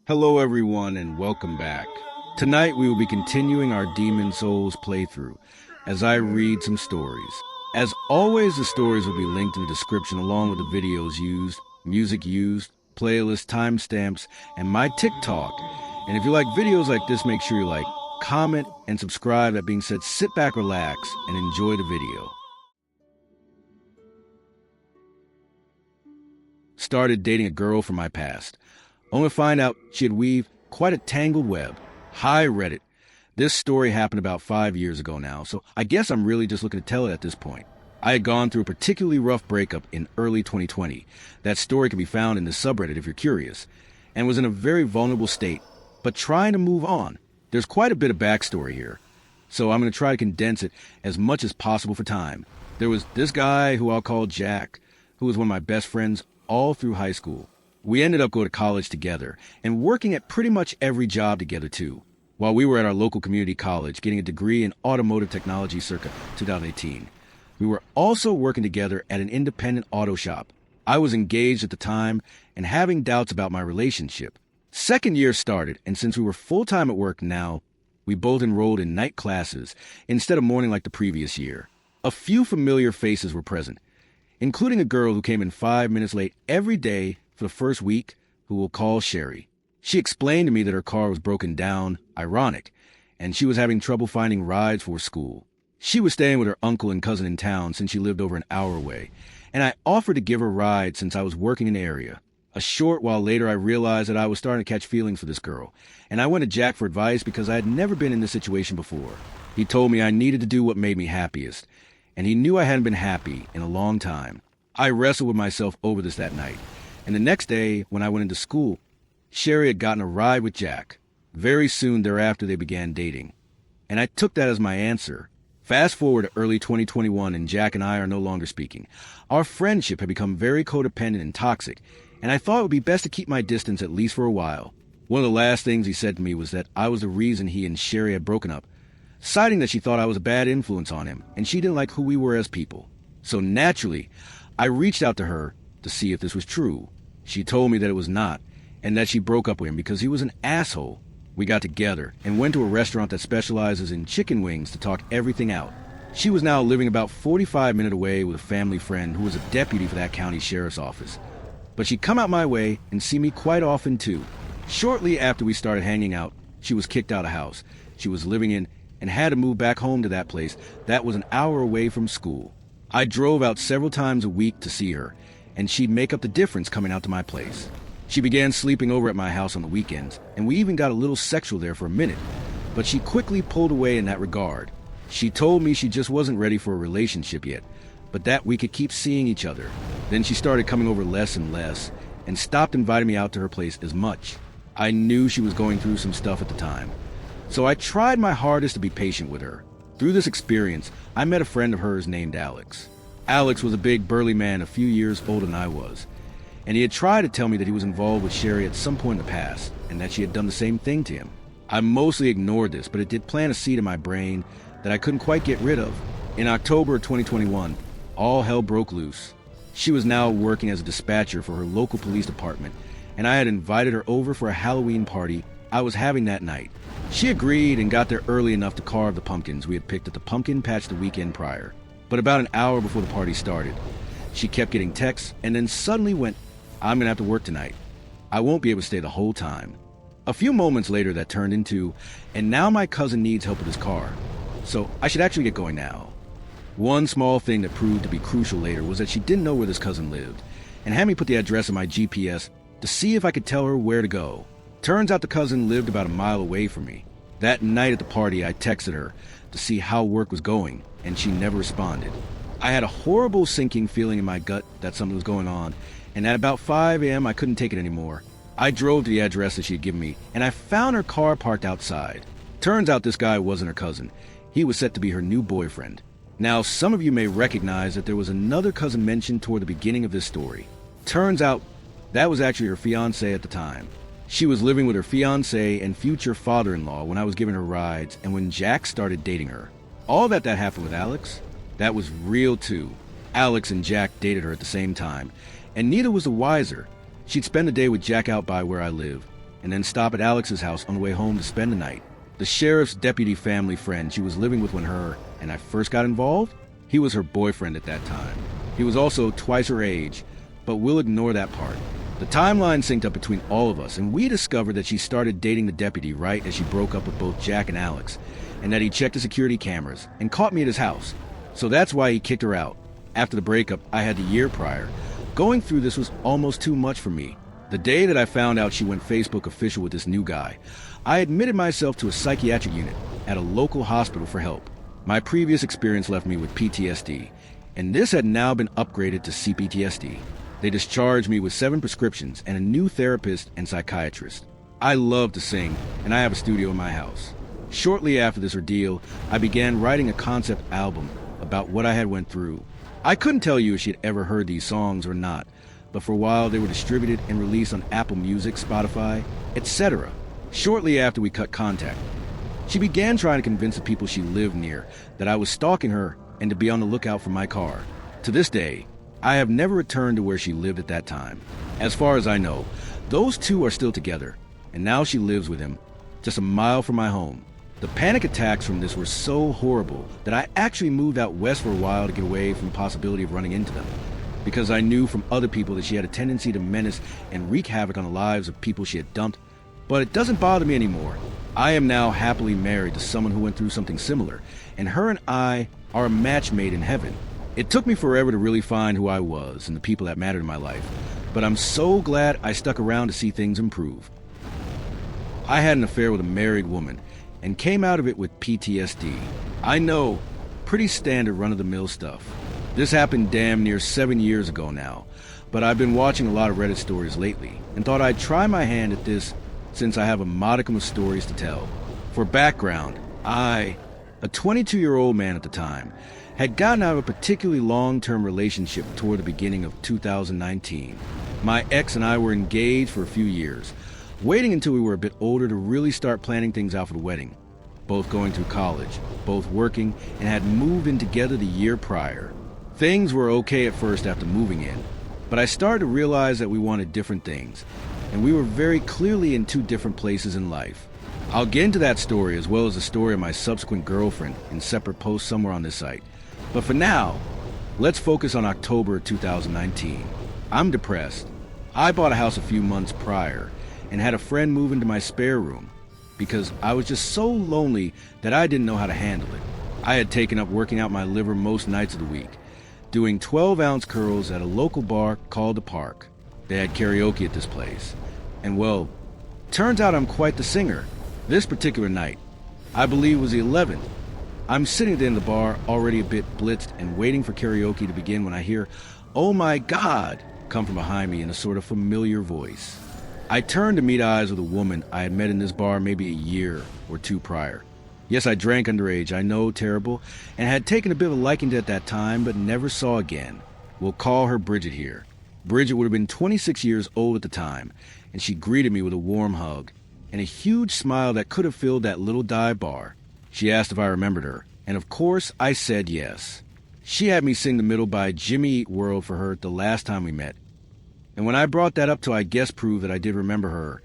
Hello everyone and welcome back. Tonight we will be continuing our Demon Souls playthrough as I read some stories. As always, the stories will be linked in the description along with the videos used, music used, playlist timestamps, and my TikTok. And if you like videos like this, make sure you like, comment, and subscribe. That being said, sit back, relax, and enjoy the video. Started dating a girl from my past, only to find out she had weaved quite a tangled web. Hi, Reddit. This story happened about 5 years ago now, so I guess I'm really just looking to tell it at this point. I had gone through a particularly rough breakup in early 2020. That story can be found in the subreddit if you're curious, and was in a very vulnerable state, but trying to move on. There's quite a bit of backstory here, so I'm going to try to condense it as much as possible for time. There was this guy who I'll call Jack, who was one of my best friends all through high school. We ended up going to college together and working at pretty much every job together too, while we were at our local community college getting a degree in automotive technology circa 2018. We were also working together at an independent auto shop. I was engaged at the time and having doubts about my relationship. Second year started, and since we were full-time at work now, we both enrolled in night classes instead of morning like the previous year. A few familiar faces were present, including a girl who came in 5 minutes late every day for the first week, who we'll call Sherry. She explained to me that her car was broken down, ironic, and she was having trouble finding rides for school. She was staying with her uncle and cousin in town since she lived over an hour away, and I offered to give her a ride since I was working in the area. A short while later, I realized that I was starting to catch feelings for this girl, and I went to Jack for advice because I had never been in this situation before. He told me I needed to do what made me happiest, and he knew I hadn't been happy in a long time. I wrestled with myself over this that night, and the next day, when I went into school, Sherry had gotten a ride with Jack. Very soon thereafter, they began dating, and I took that as my answer. Fast forward to early 2021, and Jack and I are no longer speaking. Our friendship had become very codependent and toxic, and I thought it would be best to keep my distance at least for a while. One of the last things he said to me was that I was the reason he and Sherry had broken up, citing that she thought I was a bad influence on him, and she didn't like who we were as people. So naturally, I reached out to her to see if this was true. She told me that it was not, and that she broke up with him because he was an asshole. We got together and went to a restaurant that specializes in chicken wings to talk everything out. She was now living about 45 minutes away with a family friend who was a deputy for that county sheriff's office. But she'd come out my way and see me quite often too. Shortly after we started hanging out, she was kicked out of house she was living in and had to move back home to that place that was an hour away from school. I drove out several times a week to see her, and she'd make up the difference coming out to my place. She began sleeping over at my house on the weekends, and we even got a little sexual there for a minute, but she quickly pulled away in that regard. She told me she just wasn't ready for a relationship yet, but that we could keep seeing each other. Then she started coming over less and less, and stopped inviting me out to her place as much. I knew she was going through some stuff at the time, so I tried my hardest to be patient with her. Through this experience, I met a friend of hers named Alex. Alex was a big, burly man a few years older than I was, and he had tried to tell me that he was involved with Sherry at some point in the past, and that she had done the same thing to him. I mostly ignored this, but it did plant a seed in my brain that I couldn't quite get rid of. In October of 2021, all hell broke loose. She was now working as a dispatcher for her local police department, and I had invited her over for a Halloween party I was having that night. She agreed and got there early enough to carve the pumpkins we had picked at the pumpkin patch the weekend prior. But about an hour before the party started, she kept getting texts and then suddenly went, "I'm gonna have to work tonight. I won't be able to stay the whole time." A few moments later that turned into, "And now my cousin needs help with his car, so I should actually get going now." One small thing that proved to be crucial later was that she didn't know where this cousin lived, and had me put the address on my GPS to see if I could tell her where to go. Turns out the cousin lived about a mile away from me. That night at the party, I texted her to see how work was going, and she never responded. I had a horrible sinking feeling in my gut that something was going on, and at about 5 a.m. I couldn't take it anymore. I drove to the address that she had given me, and I found her car parked outside. Turns out this guy wasn't her cousin. He was set to be her new boyfriend. Now, some of you may recognize that there was another cousin mentioned toward the beginning of this story. Turns out that was actually her fiancé at the time. She was living with her fiancé and future father-in-law when I was giving her rides and when Jack started dating her. All that happened with Alex, that was real too. Alex and Jack dated her at the same time, and neither was the wiser. She'd spend the day with Jack out by where I live, and then stop at Alex's house on the way home to spend the night. The sheriff's deputy family friend she was living with when her and I first got involved, he was her boyfriend at that time. He was also twice her age, but we'll ignore that part. The timeline synced up between all of us, and we discovered that she started dating the deputy right as she broke up with both Jack and Alex, and that he checked the security cameras and caught me at his house. So that's why he kicked her out. After the breakup I had the year prior, going through this was almost too much for me. The day that I found out she went Facebook official with this new guy, I admitted myself to a psychiatric unit at a local hospital for help. My previous experience left me with PTSD, and this had now been upgraded to CPTSD. They discharged me with 7 prescriptions and a new therapist and psychiatrist. I love to sing, and I have a studio in my house. Shortly after this ordeal, I began writing a concept album about what I had went through. I couldn't tell you if she had ever heard these songs or not, but for a while they were distributed and released on Apple Music, Spotify, etc. Shortly after we cut contact, she began trying to convince the people she lived near that I was stalking her and to be on the lookout for my car. To this day, I have never returned to where she lived at that time. As far as I know, those two are still together, and now she lives with him, just a mile from my home. The panic attacks from this were so horrible that I actually moved out west for a while to get away from the possibility of running into them, because I knew from other people that she had a tendency to menace and wreak havoc on the lives of people she had dumped. But it doesn't bother me anymore. I am now happily married to someone who went through something similar, and her and I are a match made in heaven. It took me forever to really find who I was and the people that mattered in my life, but I'm so glad I stuck around to see things improve. I had an affair with a married woman and came out of it with PTSD. I know, pretty standard run-of-the-mill stuff. This happened damn near 7 years ago now, but I've been watching a lot of Reddit stories lately and thought I'd try my hand at this since I have a modicum of stories to tell. For background, I, a 22-year-old man at the time, had gotten out of a particularly long-term relationship toward the beginning of 2019. My ex and I were engaged for a few years, waiting until we were a bit older to really start planning things out for the wedding. Both going through college, both working, and had moved in together the year prior. Things were okay at first after moving in, but I started to realize that we wanted different things, and we were very clearly in 2 different places in life. I'll get into that story as well as the story of my subsequent girlfriend in separate posts somewhere on this site. But for now, let's focus on October 2019. I'm depressed. I bought a house a few months prior and had a friend move into my spare room because I was just so lonely that I didn't know how to handle it. I had taken up working out my liver most nights of the week, doing 12-ounce curls at a local bar called The Park. They had karaoke at this place. And well, turns out I'm quite the singer. This particular night, I believe was the 11th, I'm sitting at the end of the bar, already a bit blitzed and waiting for karaoke to begin when I hear, "Oh my God," come from behind me in a sort of familiar voice. I turned to meet eyes with a woman I had met in this bar maybe a year or 2 prior. Yes, I drank underage, I know, terrible, and had taken a bit of a liking to it at that time, but never saw again. We'll call her Bridget here. Bridget would have been 26 years old at the time, and she greeted me with a warm hug and a huge smile that could have filled that little dive bar. She asked if I remembered her, and of course I said yes. She had me sing The Middle by Jimmy Eat World for her the last time we met. And when I brought that up to, I guess, prove that I did remember her,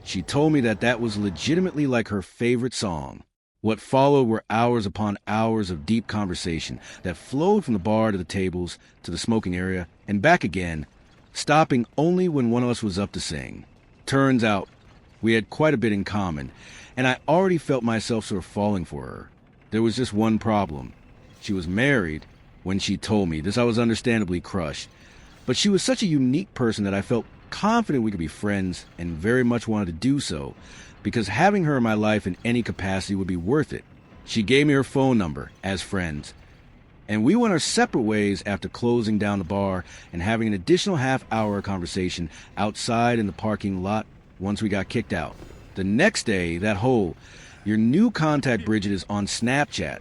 she told me that that was legitimately like her favorite song. What followed were hours upon hours of deep conversation that flowed from the bar to the tables, to the smoking area, and back again, stopping only when one of us was up to sing. Turns out, we had quite a bit in common, and I already felt myself sort of falling for her. There was just one problem. She was married. When she told me this, I was understandably crushed. But she was such a unique person that I felt confident we could be friends and very much wanted to do so, because having her in my life in any capacity would be worth it. She gave me her phone number as friends, and we went our separate ways after closing down the bar and having an additional half-hour conversation outside in the parking lot once we got kicked out. The next day, that whole, "Your new contact, Bridget, is on Snapchat,"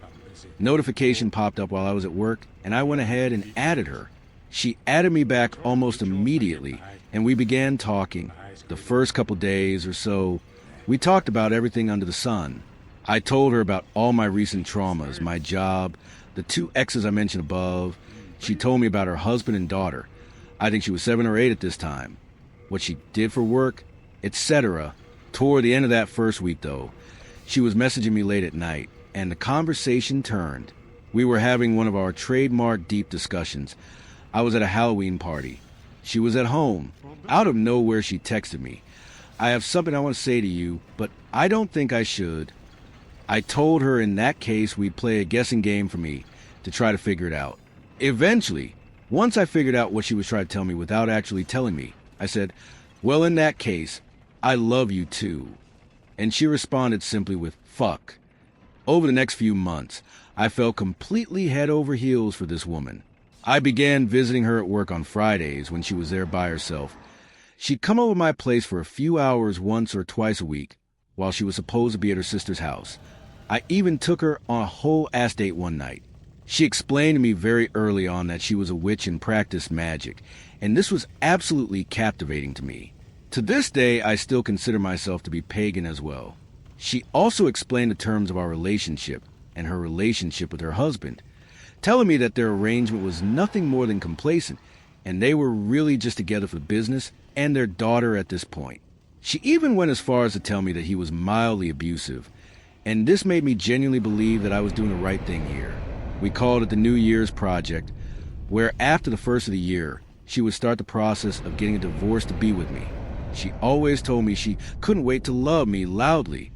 notification popped up while I was at work, and I went ahead and added her. She added me back almost immediately, and we began talking. The first couple days or so, we talked about everything under the sun. I told her about all my recent traumas, my job, the 2 exes I mentioned above. She told me about her husband and daughter. I think she was 7 or 8 at this time. What she did for work, etc. Toward the end of that first week, though, she was messaging me late at night, and the conversation turned. We were having one of our trademark deep discussions. I was at a Halloween party. She was at home. Out of nowhere, she texted me. "I have something I want to say to you, but I don't think I should." I told her in that case we'd play a guessing game for me to try to figure it out. Eventually, once I figured out what she was trying to tell me without actually telling me, I said, "Well, in that case, I love you too." And she responded simply with, "Fuck." Over the next few months, I fell completely head over heels for this woman. I began visiting her at work on Fridays when she was there by herself. She'd come over to my place for a few hours once or twice a week, while she was supposed to be at her sister's house. I even took her on a whole ass date one night. She explained to me very early on that she was a witch and practiced magic, and this was absolutely captivating to me. To this day, I still consider myself to be pagan as well. She also explained the terms of our relationship and her relationship with her husband, telling me that their arrangement was nothing more than complacent, and they were really just together for business and their daughter at this point. She even went as far as to tell me that he was mildly abusive, and this made me genuinely believe that I was doing the right thing here. We called it the New Year's Project, where after the first of the year, she would start the process of getting a divorce to be with me. She always told me she couldn't wait to love me loudly.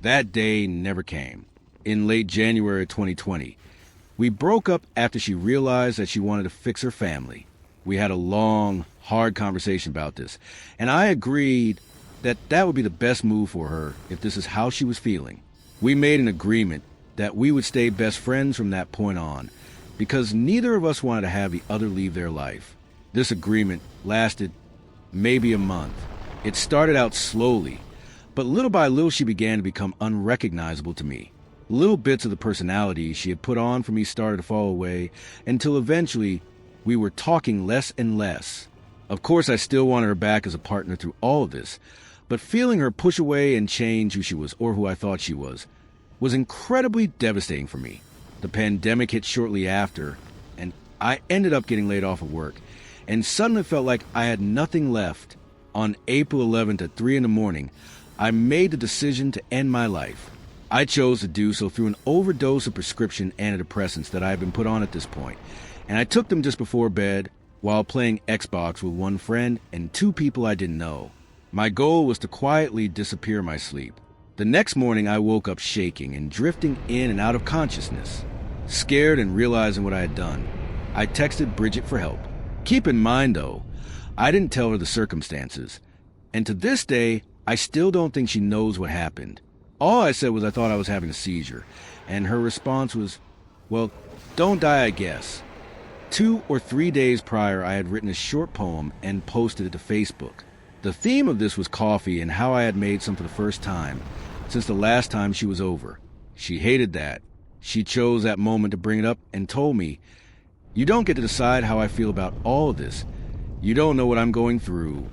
That day never came. In late January 2020, we broke up after she realized that she wanted to fix her family. We had a long, hard conversation about this, and I agreed that that would be the best move for her if this is how she was feeling. We made an agreement that we would stay best friends from that point on, because neither of us wanted to have the other leave their life. This agreement lasted maybe a month. It started out slowly, but little by little she began to become unrecognizable to me. Little bits of the personality she had put on for me started to fall away, until eventually we were talking less and less. Of course, I still wanted her back as a partner through all of this, but feeling her push away and change who she was, or who I thought she was incredibly devastating for me. The pandemic hit shortly after, and I ended up getting laid off of work, and suddenly felt like I had nothing left. On April 11th at 3 a.m, I made the decision to end my life. I chose to do so through an overdose of prescription antidepressants that I had been put on at this point, and I took them just before bed while playing Xbox with one friend and 2 people I didn't know. My goal was to quietly disappear in my sleep. The next morning I woke up shaking and drifting in and out of consciousness. Scared and realizing what I had done, I texted Bridget for help. Keep in mind though, I didn't tell her the circumstances, and to this day, I still don't think she knows what happened. All I said was I thought I was having a seizure, and her response was, "Well, don't die, I guess." 2 or 3 days prior, I had written a short poem and posted it to Facebook. The theme of this was coffee and how I had made some for the first time since the last time she was over. She hated that. She chose that moment to bring it up and told me, "You don't get to decide how I feel about all of this. You don't know what I'm going through."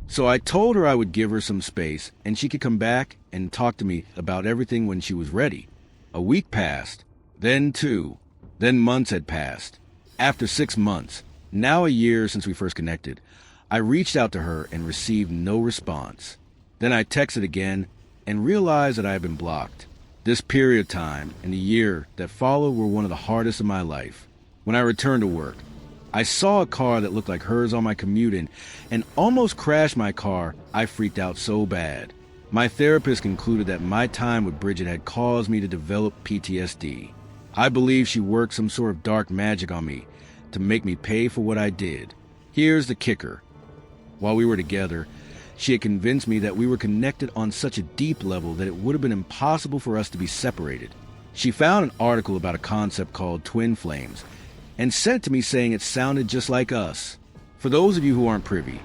So I told her I would give her some space and she could come back and talk to me about everything when she was ready. A week passed, then 2, then months had passed. After 6 months, now a year since we first connected, I reached out to her and received no response. Then I texted again and realized that I had been blocked. This period of time and the year that followed were one of the hardest of my life. When I returned to work, I saw a car that looked like hers on my commute in and almost crashed my car. I freaked out so bad. My therapist concluded that my time with Bridget had caused me to develop PTSD. I believe she worked some sort of dark magic on me to make me pay for what I did. Here's the kicker. While we were together, she had convinced me that we were connected on such a deep level that it would have been impossible for us to be separated. She found an article about a concept called twin flames and sent it to me saying it sounded just like us. For those of you who aren't privy,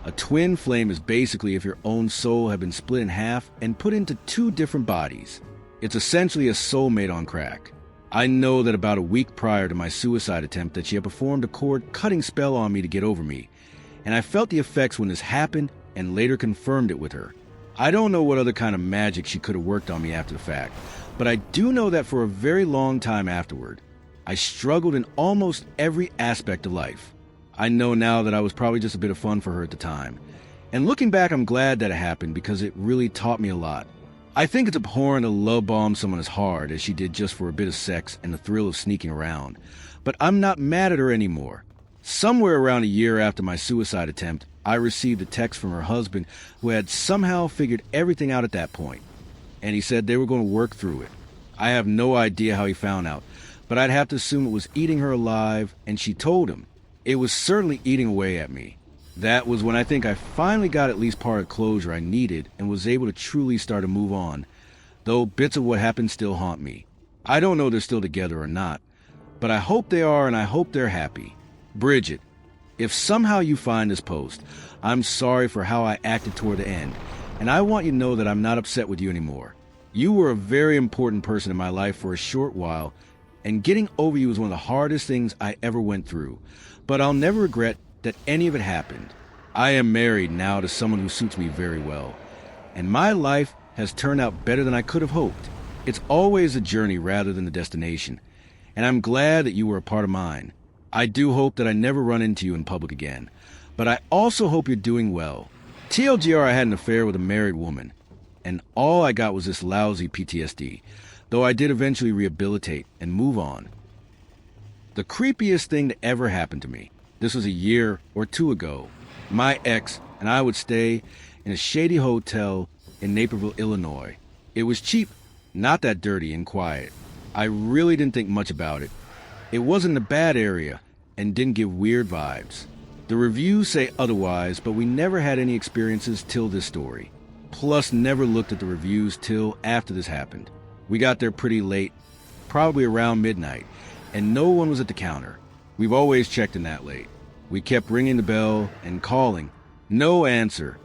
a twin flame is basically if your own soul had been split in half and put into 2 different bodies. It's essentially a soulmate on crack. I know that about a week prior to my suicide attempt that she had performed a cord-cutting spell on me to get over me, and I felt the effects when this happened and later confirmed it with her. I don't know what other kind of magic she could have worked on me after the fact, but I do know that for a very long time afterward, I struggled in almost every aspect of life. I know now that I was probably just a bit of fun for her at the time, And looking back, I'm glad that it happened because it really taught me a lot. I think it's abhorrent to love bomb someone as hard as she did just for a bit of sex and the thrill of sneaking around. But I'm not mad at her anymore. Somewhere around a year after my suicide attempt, I received a text from her husband who had somehow figured everything out at that point. And he said they were going to work through it. I have no idea how he found out, but I'd have to assume it was eating her alive, and she told him. It was certainly eating away at me. That was when I think I finally got at least part of closure I needed and was able to truly start to move on, though bits of what happened still haunt me. I don't know if they're still together or not, but I hope they are, and I hope they're happy. Bridget, if somehow you find this post, I'm sorry for how I acted toward the end, and I want you to know that I'm not upset with you anymore. You were a very important person in my life for a short while, and getting over you was one of the hardest things I ever went through, but I'll never regret that any of it happened. I am married now to someone who suits me very well, and my life has turned out better than I could have hoped. It's always a journey rather than the destination, and I'm glad that you were a part of mine. I do hope that I never run into you in public again, but I also hope you're doing well. TLDR, I had an affair with a married woman, and all I got was this lousy PTSD, though I did eventually rehabilitate and move on. The creepiest thing that ever happened to me, this was a year or two ago. My ex and I would stay in a shady hotel in Naperville, Illinois. It was cheap, not that dirty and quiet. I really didn't think much about it. It wasn't a bad area and didn't give weird vibes. The reviews say otherwise, but we never had any experiences till this story. Plus, never looked at the reviews till after this happened. We got there pretty late, probably around midnight, and no one was at the counter. We've always checked in that late. We kept ringing the bell and calling. No answer.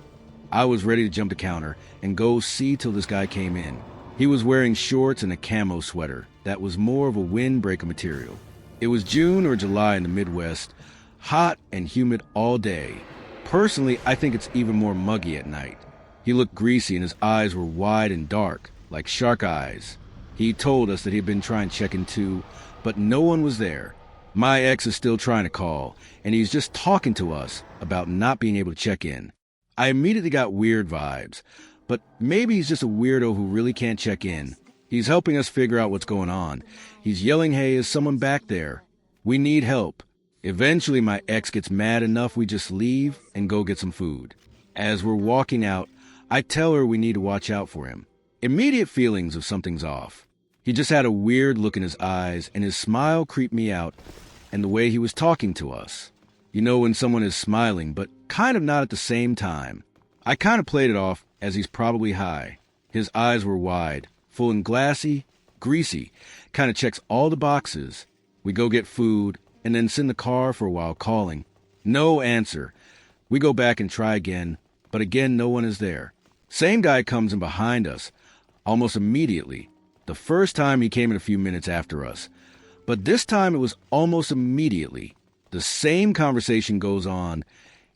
I was ready to jump the counter and go see till this guy came in. He was wearing shorts and a camo sweater that was more of a windbreaker material. It was June or July in the Midwest, hot and humid all day. Personally, I think it's even more muggy at night. He looked greasy and his eyes were wide and dark, like shark eyes. He told us that he'd been trying to check in too, but no one was there. My ex is still trying to call, and he's just talking to us about not being able to check in. I immediately got weird vibes, but maybe he's just a weirdo who really can't check in. He's helping us figure out what's going on. He's yelling, "Hey, is someone back there? We need help." Eventually, my ex gets mad enough we just leave and go get some food. As we're walking out, I tell her we need to watch out for him. Immediate feelings of something's off. He just had a weird look in his eyes, and his smile creeped me out, and the way he was talking to us. You know when someone is smiling, but kind of not at the same time. I kind of played it off as he's probably high. His eyes were wide, full and glassy, greasy, kind of checks all the boxes. We go get food, and then sit in the car for a while calling. No answer. We go back and try again, but again no one is there. Same guy comes in behind us, almost immediately. The first time he came in a few minutes after us, but this time it was almost immediately. The same conversation goes on,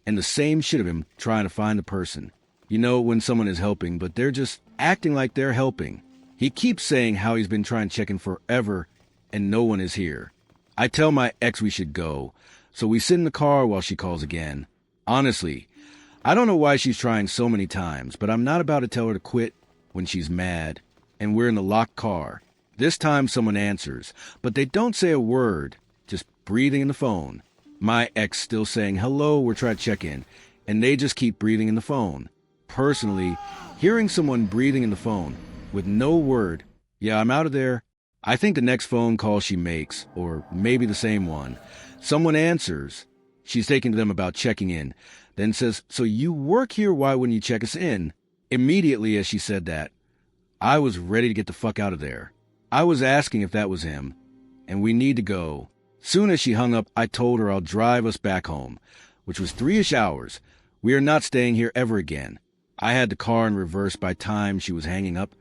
and the same shit of him trying to find the person. You know when someone is helping, but they're just acting like they're helping. He keeps saying how he's been trying to check in forever, and no one is here. I tell my ex we should go, so we sit in the car while she calls again. Honestly, I don't know why she's trying so many times, but I'm not about to tell her to quit when she's mad. And we're in the locked car. This time someone answers, but they don't say a word, just breathing in the phone. My ex still saying, "Hello, we're trying to check in," and they just keep breathing in the phone. Personally, hearing someone breathing in the phone with no word, "Yeah, I'm out of there." I think the next phone call she makes, or maybe the same one, someone answers. She's taking to them about checking in, then says, "So you work here, why wouldn't you check us in?" Immediately as she said that, I was ready to get the fuck out of there. I was asking if that was him, and we need to go. Soon as she hung up, I told her I'll drive us back home, which was 3-ish hours. We are not staying here ever again. I had the car in reverse by time she was hanging up.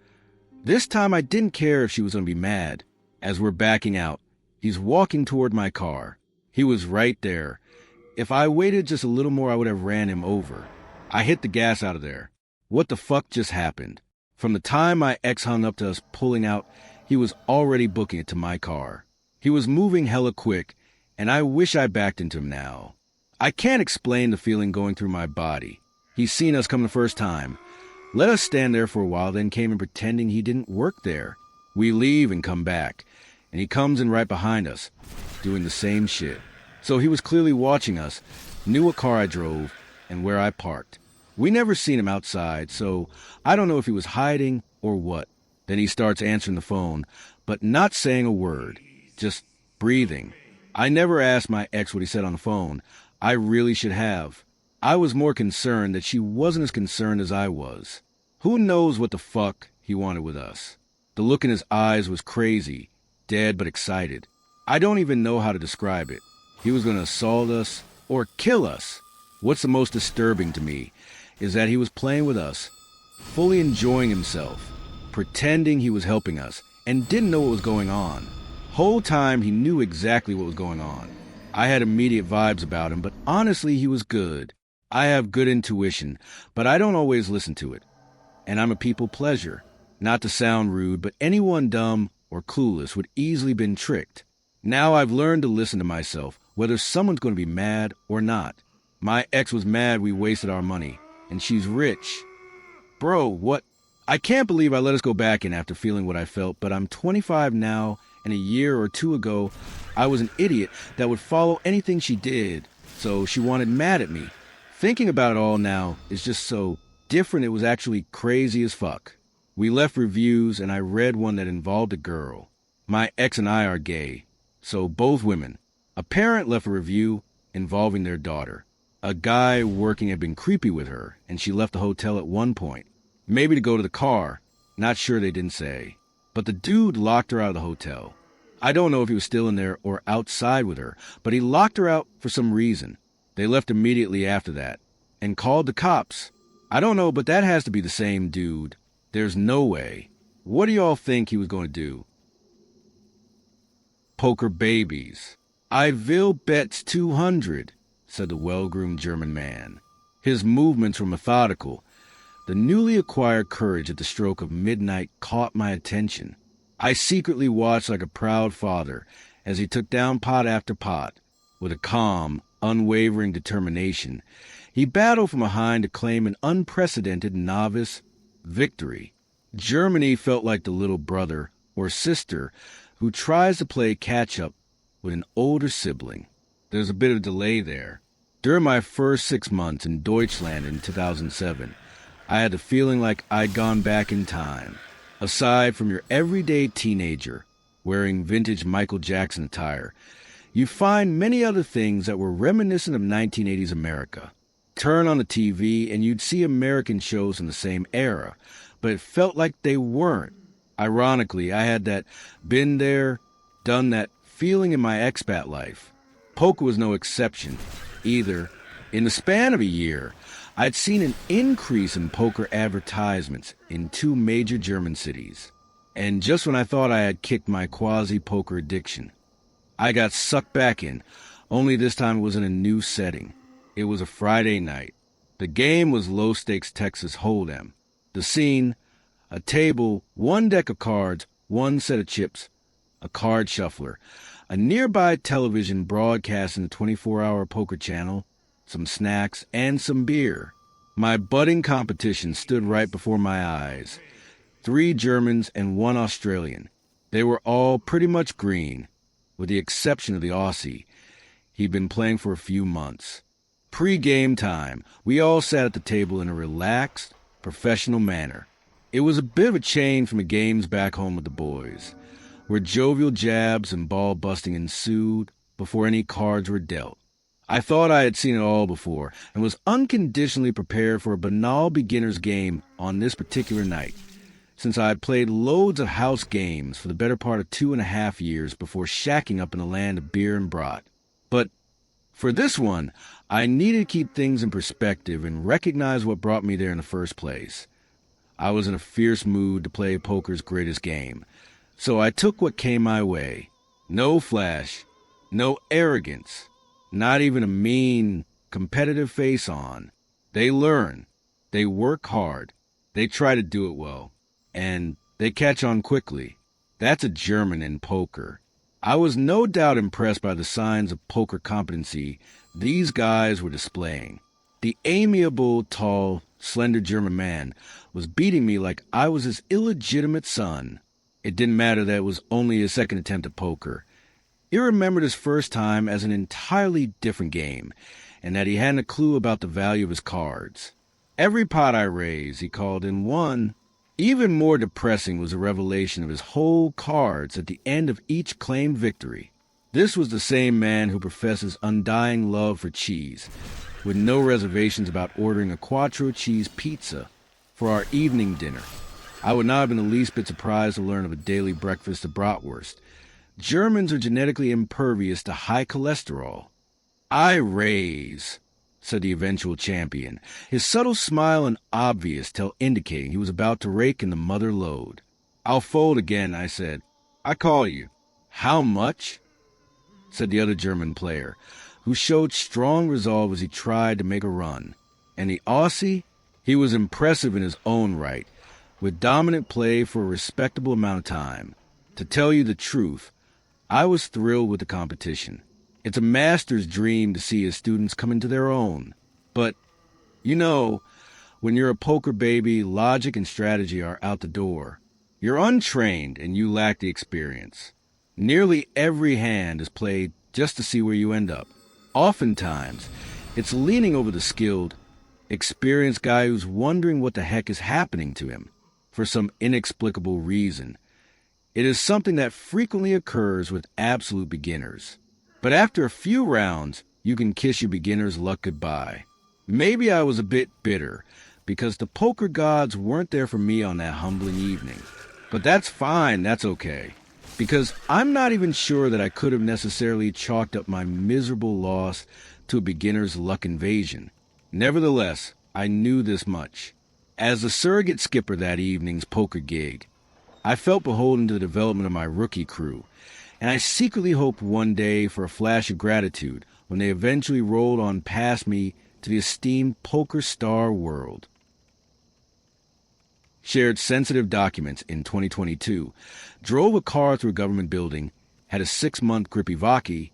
This time I didn't care if she was going to be mad. As we're backing out, he's walking toward my car. He was right there. If I waited just a little more, I would have ran him over. I hit the gas out of there. What the fuck just happened? From the time my ex hung up to us pulling out, he was already booking it to my car. He was moving hella quick, and I wish I backed into him now. I can't explain the feeling going through my body. He's seen us come the first time. Let us stand there for a while, then came in pretending he didn't work there. We leave and come back, and he comes in right behind us, doing the same shit. So he was clearly watching us, knew what car I drove, and where I parked. We never seen him outside, so I don't know if he was hiding or what. Then he starts answering the phone, but not saying a word, just breathing. I never asked my ex what he said on the phone. I really should have. I was more concerned that she wasn't as concerned as I was. Who knows what the fuck he wanted with us? The look in his eyes was crazy, dead but excited. I don't even know how to describe it. He was going to assault us or kill us. What's the most disturbing to me is that he was playing with us, fully enjoying himself, pretending he was helping us, and didn't know what was going on. Whole time he knew exactly what was going on. I had immediate vibes about him, but honestly he was good. I have good intuition, but I don't always listen to it. And I'm a people pleaser. Not to sound rude, but anyone dumb or clueless would easily been tricked. Now I've learned to listen to myself, whether someone's going to be mad or not. My ex was mad we wasted our money, and she's rich. Bro, what? I can't believe I let us go back in after feeling what I felt, but I'm 25 now, and a year or two ago, I was an idiot that would follow anything she did, so she wanted mad at me. Thinking about it all now is just so different. It was actually crazy as fuck. We left reviews, and I read one that involved a girl. My ex and I are gay, so both women. A parent left a review involving their daughter. A guy working had been creepy with her, and she left the hotel at one point. Maybe to go to the car. Not sure, they didn't say. But the dude locked her out of the hotel. I don't know if he was still in there or outside with her, but he locked her out for some reason. They left immediately after that and called the cops. I don't know, but that has to be the same dude. There's no way. What do y'all think he was going to do? Poker babies. I will bet 200, said the well-groomed German man. His movements were methodical. The newly acquired courage at the stroke of midnight caught my attention. I secretly watched like a proud father as he took down pot after pot. With a calm, unwavering determination, he battled from behind to claim an unprecedented novice victory. Germany felt like the little brother or sister who tries to play catch-up with an older sibling. There's a bit of delay there. During my first 6 months in Deutschland in 2007, I had the feeling like I'd gone back in time. Aside from your everyday teenager wearing vintage Michael Jackson attire, you find many other things that were reminiscent of 1980s America. Turn on the TV and you'd see American shows in the same era, but it felt like they weren't. Ironically, I had that been there, done that feeling in my expat life. Poker was no exception either. In the span of a year, I'd seen an increase in poker advertisements in 2 major German cities. And just when I thought I had kicked my quasi-poker addiction, I got sucked back in, only this time it was in a new setting. It was a Friday night. The game was low-stakes Texas Hold'em. The scene, a table, 1 deck of cards, 1 set of chips, a card shuffler, a nearby television broadcasting the 24-hour poker channel, some snacks, and some beer. My budding competition stood right before my eyes. 3 Germans and 1 Australian. They were all pretty much green, with the exception of the Aussie. He'd been playing for a few months. Pre-game time, we all sat at the table in a relaxed, professional manner. It was a bit of a change from the games back home with the boys, where jovial jabs and ball-busting ensued before any cards were dealt. I thought I had seen it all before and was unconditionally prepared for a banal beginner's game on this particular night, since I had played loads of house games for the better part of 2.5 years before shacking up in the land of beer and brat. But for this one, I needed to keep things in perspective and recognize what brought me there in the first place. I was in a fierce mood to play poker's greatest game, so I took what came my way. No flash, no arrogance, not even a mean, competitive face on. They learn, they work hard, they try to do it well, and they catch on quickly. That's a German in poker. I was no doubt impressed by the signs of poker competency these guys were displaying. The amiable, tall, slender German man was beating me like I was his illegitimate son. It didn't matter that it was only his second attempt at poker. He remembered his first time as an entirely different game, and that he hadn't a clue about the value of his cards. Every pot I raised, he called in one. Even more depressing was the revelation of his whole cards at the end of each claimed victory. This was the same man who professes undying love for cheese, with no reservations about ordering a quattro cheese pizza for our evening dinner. I would not have been the least bit surprised to learn of a daily breakfast of bratwurst. Germans are genetically impervious to high cholesterol. I raise, said the eventual champion, his subtle smile an obvious tell indicating he was about to rake in the mother lode. I'll fold again, I said. I call you. How much? Said the other German player, who showed strong resolve as he tried to make a run. And the Aussie? He was impressive in his own right, with dominant play for a respectable amount of time. To tell you the truth, I was thrilled with the competition. It's a master's dream to see his students come into their own. But, you know, when you're a poker baby, logic and strategy are out the door. You're untrained and you lack the experience. Nearly every hand is played just to see where you end up. Oftentimes, it's leaning over the skilled, experienced guy who's wondering what the heck is happening to him for some inexplicable reason. It is something that frequently occurs with absolute beginners. But after a few rounds, you can kiss your beginner's luck goodbye. Maybe I was a bit bitter because the poker gods weren't there for me on that humbling evening. But that's fine, that's okay. Because I'm not even sure that I could have necessarily chalked up my miserable loss to a beginner's luck invasion. Nevertheless, I knew this much. As the surrogate skipper that evening's poker gig, I felt beholden to the development of my rookie crew, and I secretly hoped one day for a flash of gratitude when they eventually rolled on past me to the esteemed poker star world. Shared sensitive documents in 2022, drove a car through a government building, had a 6-month grippy vaki,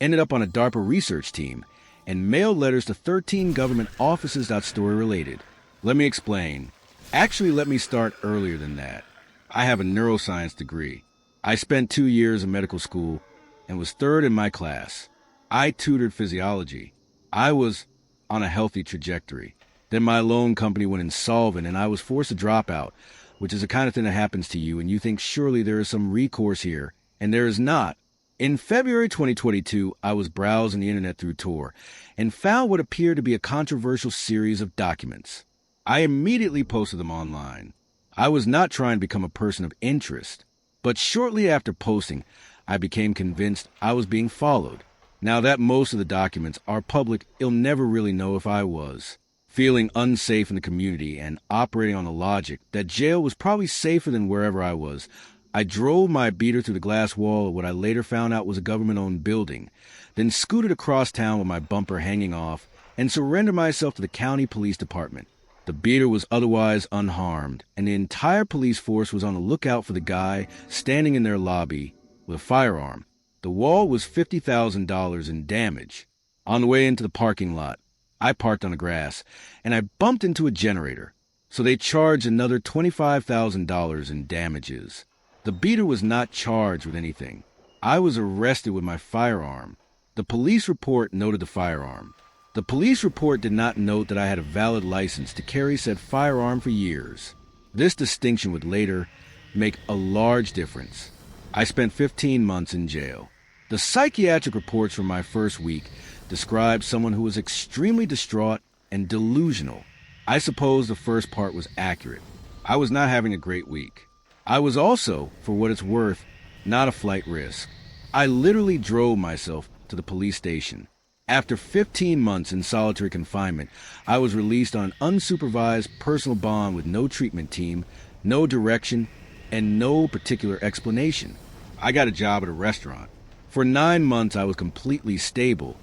ended up on a DARPA research team, and mailed letters to 13 government offices. Story related. Let me explain. Actually, let me start earlier than that. I have a neuroscience degree. I spent 2 years in medical school and was third in my class. I tutored physiology. I was on a healthy trajectory. Then my loan company went insolvent and I was forced to drop out, which is the kind of thing that happens to you and you think surely there is some recourse here, and there is not. In February 2022, I was browsing the internet through Tor and found what appeared to be a controversial series of documents. I immediately posted them online. I was not trying to become a person of interest, but shortly after posting, I became convinced I was being followed. Now that most of the documents are public, you'll never really know if I was. Feeling unsafe in the community and operating on the logic that jail was probably safer than wherever I was, I drove my beater through the glass wall of what I later found out was a government-owned building, then scooted across town with my bumper hanging off and surrendered myself to the county police department. The beater was otherwise unharmed, and the entire police force was on the lookout for the guy standing in their lobby with a firearm. The wall was $50,000 in damage. On the way into the parking lot, I parked on the grass, and I bumped into a generator, so they charged another $25,000 in damages. The beater was not charged with anything. I was arrested with my firearm. The police report noted the firearm. The police report did not note that I had a valid license to carry said firearm for years. This distinction would later make a large difference. I spent 15 months in jail. The psychiatric reports from my first week described someone who was extremely distraught and delusional. I suppose the first part was accurate. I was not having a great week. I was also, for what it's worth, not a flight risk. I literally drove myself to the police station. After 15 months in solitary confinement, I was released on an unsupervised personal bond with no treatment team, no direction, and no particular explanation. I got a job at a restaurant. For 9 months, I was completely stable,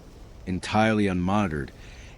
entirely unmonitored,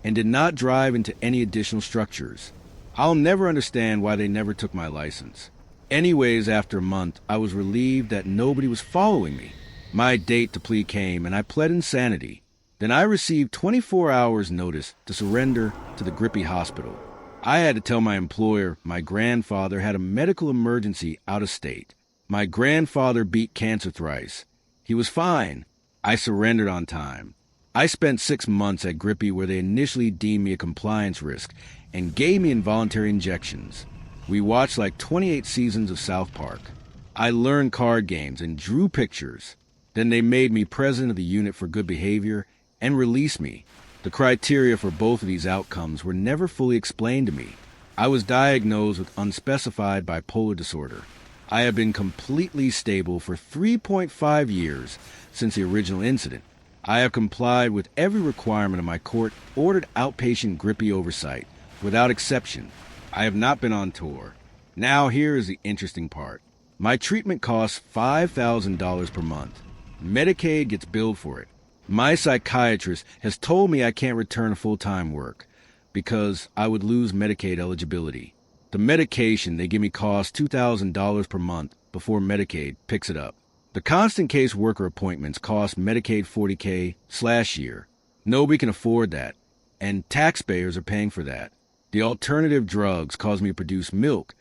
and did not drive into any additional structures. I'll never understand why they never took my license. Anyways, after a month, I was relieved that nobody was following me. My date to plead came, and I pled insanity. Then I received 24 hours notice to surrender to the Grippy Hospital. I had to tell my employer my grandfather had a medical emergency out of state. My grandfather beat cancer thrice. He was fine. I surrendered on time. I spent 6 months at Grippy where they initially deemed me a compliance risk and gave me involuntary injections. We watched like 28 seasons of South Park. I learned card games and drew pictures. Then they made me president of the unit for good behavior and released me. The criteria for both of these outcomes were never fully explained to me. I was diagnosed with unspecified bipolar disorder. I have been completely stable for 3.5 years since the original incident. I have complied with every requirement of my court-ordered outpatient Grippy oversight, without exception. I have not been on tour. Now here is the interesting part. My treatment costs $5,000 per month. Medicaid gets billed for it. My psychiatrist has told me I can't return to full-time work because I would lose Medicaid eligibility. The medication they give me costs $2,000 per month before Medicaid picks it up. The constant case worker appointments cost Medicaid $40K/year. Nobody can afford that, and taxpayers are paying for that. The alternative drugs cause me to produce milk,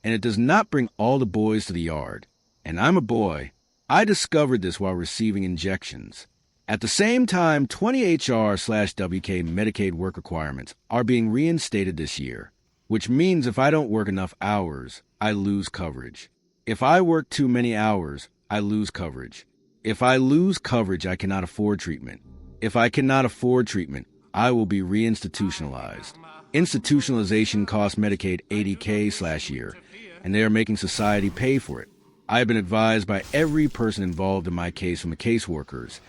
and it does not bring all the boys to the yard. And I'm a boy. I discovered this while receiving injections. At the same time, 20 HR/WK Medicaid work requirements are being reinstated this year, which means if I don't work enough hours, I lose coverage. If I work too many hours, I lose coverage. If I lose coverage, I cannot afford treatment. If I cannot afford treatment, I will be reinstitutionalized. Institutionalization costs Medicaid $80K/year, and they are making society pay for it. I have been advised by every person involved in my case, from the caseworkers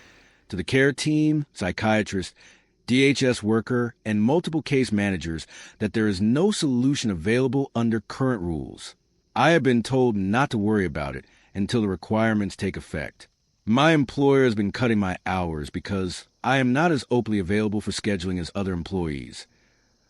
to the care team, psychiatrist, DHS worker, and multiple case managers, that there is no solution available under current rules. I have been told not to worry about it until the requirements take effect. My employer has been cutting my hours because I am not as openly available for scheduling as other employees,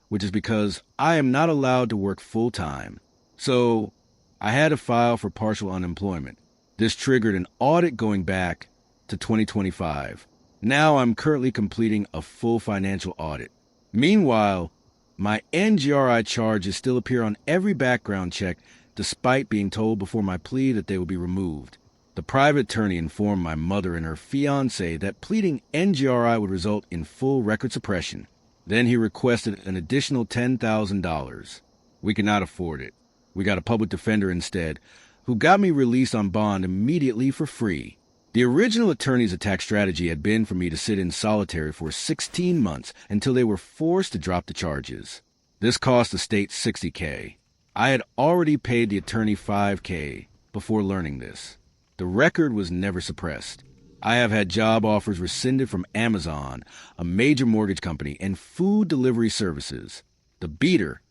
which is because I am not allowed to work full-time. So I had to file for partial unemployment. This triggered an audit going back to 2025. Now I'm currently completing a full financial audit. Meanwhile, my NGRI charges still appear on every background check, despite being told before my plea that they will be removed. The private attorney informed my mother and her fiancé that pleading NGRI would result in full record suppression. Then he requested an additional $10,000. We could not afford it. We got a public defender instead, who got me released on bond immediately for free. The original attorney's attack strategy had been for me to sit in solitary for 16 months until they were forced to drop the charges. This cost the state $60K. I had already paid the attorney $5K before learning this. The record was never suppressed. I have had job offers rescinded from Amazon, a major mortgage company, and food delivery services. The beater,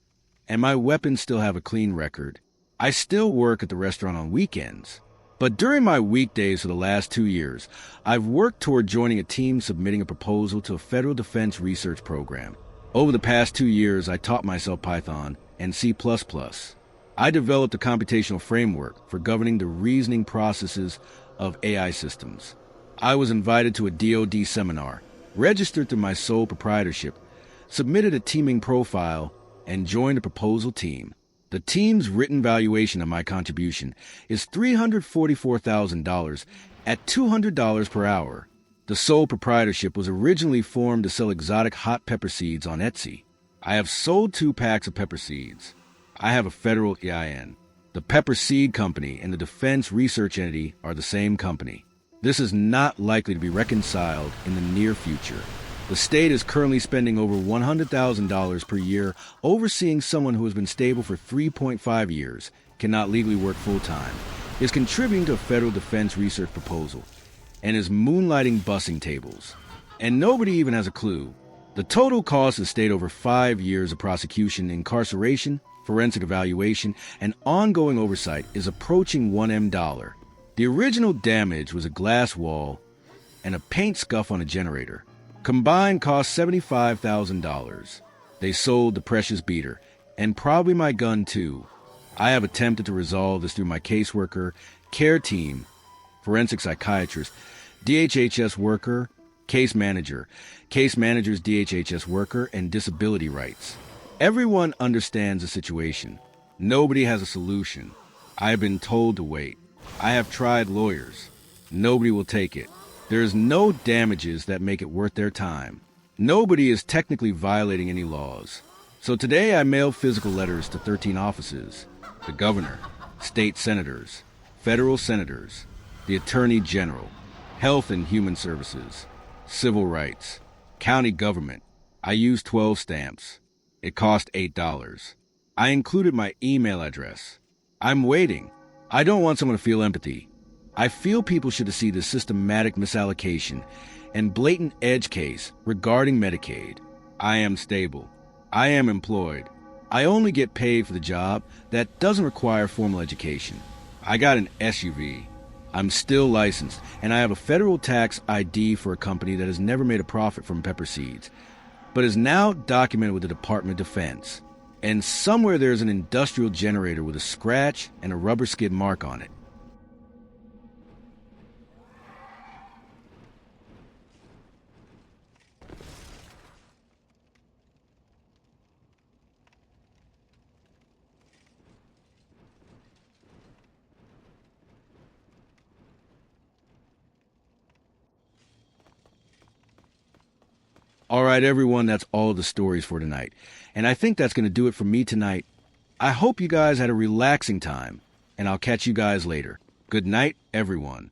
and my weapons still have a clean record. I still work at the restaurant on weekends. But during my weekdays for the last 2 years, I've worked toward joining a team submitting a proposal to a federal defense research program. Over the past 2 years, I taught myself Python and C++. I developed a computational framework for governing the reasoning processes of AI systems. I was invited to a DoD seminar, registered through my sole proprietorship, submitted a teaming profile, and joined a proposal team. The team's written valuation of my contribution is $344,000 at $200 per hour. The sole proprietorship was originally formed to sell exotic hot pepper seeds on Etsy. I have sold 2 packs of pepper seeds. I have a federal EIN. The Pepper Seed Company and the Defense Research Entity are the same company. This is not likely to be reconciled in the near future. The state is currently spending over $100,000 per year overseeing someone who has been stable for 3.5 years, cannot legally work full-time, is contributing to a federal defense research proposal, and is moonlighting busing tables. And nobody even has a clue. The total cost of the state over 5 years of prosecution, incarceration, forensic evaluation, and ongoing oversight is approaching $1 million. The original damage was a glass wall and a paint scuff on a generator. Combined cost $75,000. They sold the precious beater, and probably my gun too. I have attempted to resolve this through my caseworker, care team, forensic psychiatrist, DHHS worker, case manager, case manager's DHHS worker, and disability rights. Everyone understands the situation. Nobody has a solution. I have been told to wait. I have tried lawyers. Nobody will take it. There is no damages that make it worth their time. Nobody is technically violating any laws. So today I mailed physical letters to 13 offices: the governor, state senators, federal senators, the attorney general, health and human services, civil rights, county government. I used 12 stamps. It cost $8. I included my email address. I'm waiting. I don't want someone to feel empathy. I feel people should see the systematic misallocation and blatant edge case regarding Medicaid. I am stable. I am employed. I only get paid for the job that doesn't require formal education. I got an SUV. I'm still licensed, and I have a federal tax ID for a company that has never made a profit from pepper seeds, but is now documented with the Department of Defense. And somewhere there's an industrial generator with a scratch and a rubber skid mark on it. All right, everyone, that's all of the stories for tonight. And I think that's going to do it for me tonight. I hope you guys had a relaxing time, and I'll catch you guys later. Good night, everyone.